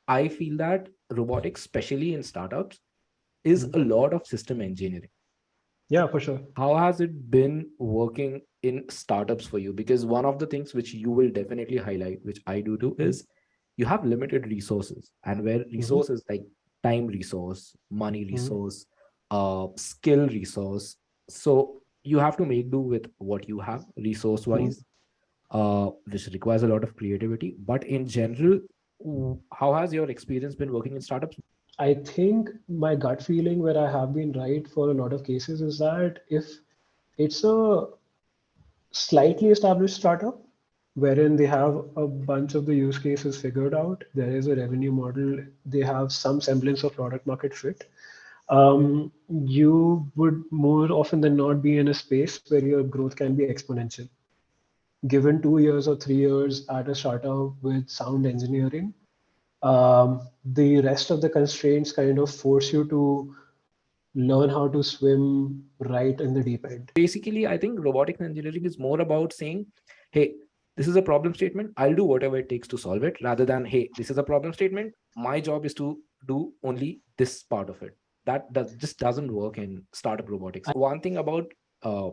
I feel that robotics, especially in startups, is a Mhm. lot of system engineering. Yeah, for sure. How has it been working in startups for you? Because one of the things which you will definitely highlight, which I do too, Mhm. is you have limited resources, and where Mhm. resources like time resource, money Mhm. resource, skill resource, so you have to make do with what you have resource Mhm. wise, which requires a lot of creativity. But in general, how has your experience been working in startups? I think my gut feeling, where I have been right for a lot of cases, is that if it's a slightly established startup wherein they have a bunch of the use cases figured out, there is a revenue model, they have some semblance of product market fit, you would more often than not be in a space where your growth can be exponential. Given 2 years or 3 years at a startup with sound engineering, the rest of the constraints kind of force you to learn how to swim right in the deep end. Basically, I think robotics engineering is more about saying, hey, this is a problem statement, I'll do whatever it takes to solve it, rather than, hey, this is a problem statement, my job is to do only this part of it. That just doesn't work in startup robotics. One thing about uh,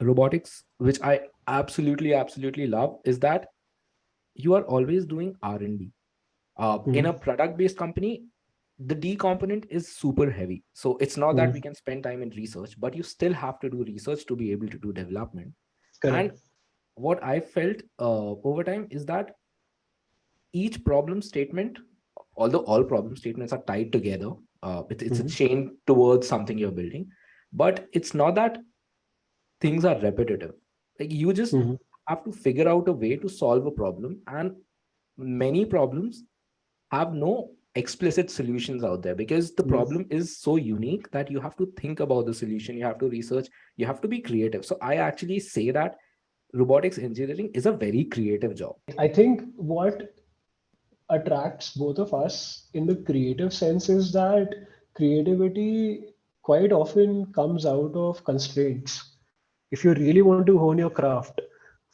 robotics which I absolutely love is that you are always doing R&D. In a Mhm. product based company, the D component is super heavy. So it's not that we Mhm. can spend time in research, but you still have to do research to be able to do development. And Correct. what I felt over time is that each problem statement, although all problem statements are tied together, it's a Mhm. chain towards something you're building, but it's not that things are repetitive. Like you just Mhm. have to figure out a way to solve a problem, and many problems have no explicit solutions out there because the Mhm. problem is so unique that you have to think about the solution, you have to research, you have to be creative. So I actually say that robotics engineering is a very creative job. I think what attracts both of us in the creative sense is that creativity quite often comes out of constraints. If you really want to hone your craft,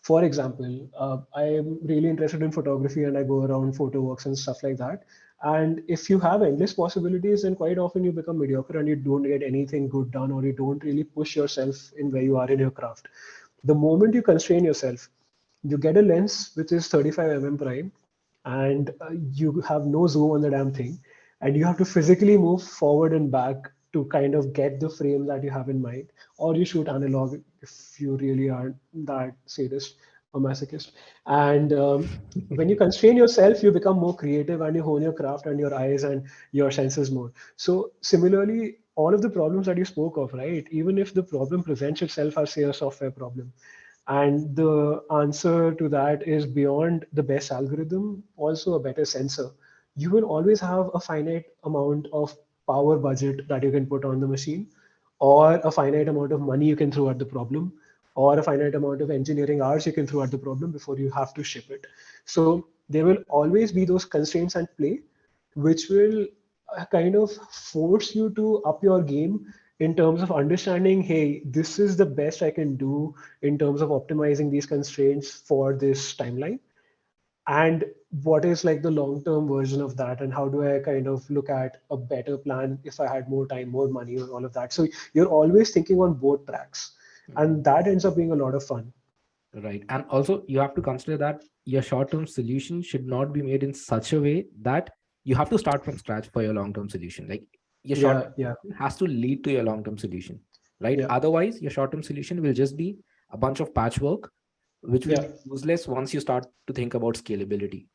for example, I am really interested in photography and I go around photo works and stuff like that. And if you have endless possibilities, then quite often you become mediocre and you don't get anything good done, or you don't really push yourself in where you are in your craft. The moment you constrain yourself, you get a lens which is 35 prime, and you have no zoom on the damn thing, and you have to physically move forward and back to kind of get the frame that you have in mind, or you shoot analog if you really are that sadist or masochist. And when you constrain yourself, you become more creative and you hone your craft and your eyes and your senses more. So similarly, all of the problems that you spoke of, right, even if the problem presents itself as, say, a software problem, and the answer to that is beyond the best algorithm, also a better sensor, you will always have a finite amount of power budget that you can put on the machine, or a finite amount of money you can throw at the problem, or a finite amount of engineering hours you can throw at the problem before you have to ship it. So there will always be those constraints at play, which will kind of force you to up your game in terms of understanding, hey, this is the best I can do in terms of optimizing these constraints for this timeline. And what is like the long term version of that? And how do I kind of look at a better plan if I had more time, more money, or all of that? So you're always thinking on both tracks. And Mhm. that ends up being a lot of fun. Right. And also, you have to consider that your short term solution should not be made in such a way that you have to start from scratch for your long term solution. Like your short Yeah, term yeah, solution has to lead to your long term solution, right? yeah, Otherwise, your short term solution will just be a bunch of patchwork, which will yeah. be useless once you start to think about scalability.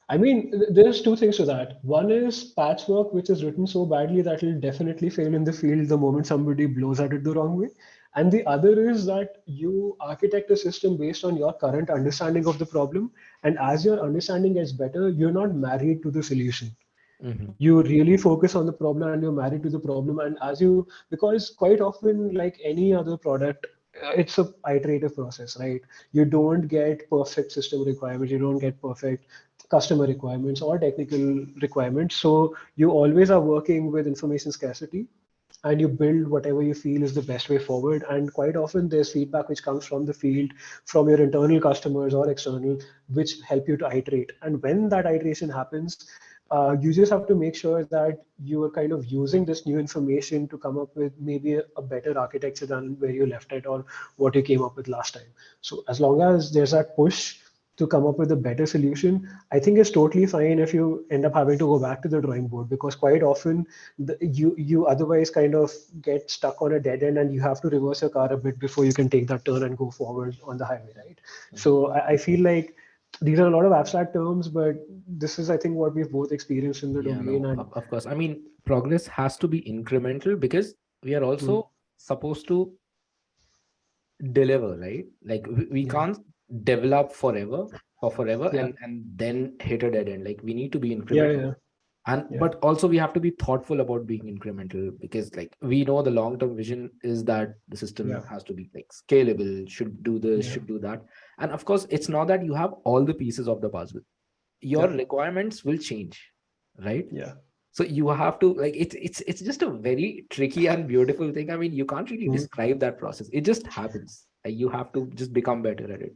I mean, there's two things to that. One is patchwork, which is written so badly that it'll definitely fail in the field the moment somebody blows at it the wrong way. And the other is that you architect a system based on your current understanding of the problem. And as your understanding gets better, you're not married to the solution. Mhm. You really focus on the problem and you're married to the problem. And as you, because quite often, like any other product, it's a iterative process, right? You don't get perfect system requirements, you don't get perfect customer requirements or technical requirements. So you always are working with information scarcity, and you build whatever you feel is the best way forward. And quite often there's feedback which comes from the field, from your internal customers or external, which help you to iterate. And when that iteration happens, You just have to make sure that you are kind of using this new information to come up with maybe a better architecture than where you left it or what you came up with last time. So as long as there's that push to come up with a better solution, I think it's totally fine if you end up having to go back to the drawing board, because quite often you otherwise kind of get stuck on a dead end and you have to reverse your car a bit before you can take that turn and go forward on the highway, right? Mhm. So I feel like these are a lot of abstract terms, but this is, I think, what we've both experienced in the Yeah, domain. no, And of course. I mean, progress has to be incremental because we are mm, also supposed to deliver, right? Like we yeah, can't develop forever for forever yeah, and then hit a dead end. Like we need to be yeah, incremental. yeah, And yeah, but also we have to be thoughtful about being incremental because like we know the long-term vision is that the system yeah, has to be like scalable, should do this, yeah, should do that. And of course, it's not that you have all the pieces of the puzzle. Your yeah, requirements will change, right? yeah. So you have to like it's just a very tricky and beautiful thing. I mean, you can't really Mm. describe that process. It just happens. You have to just become better at it.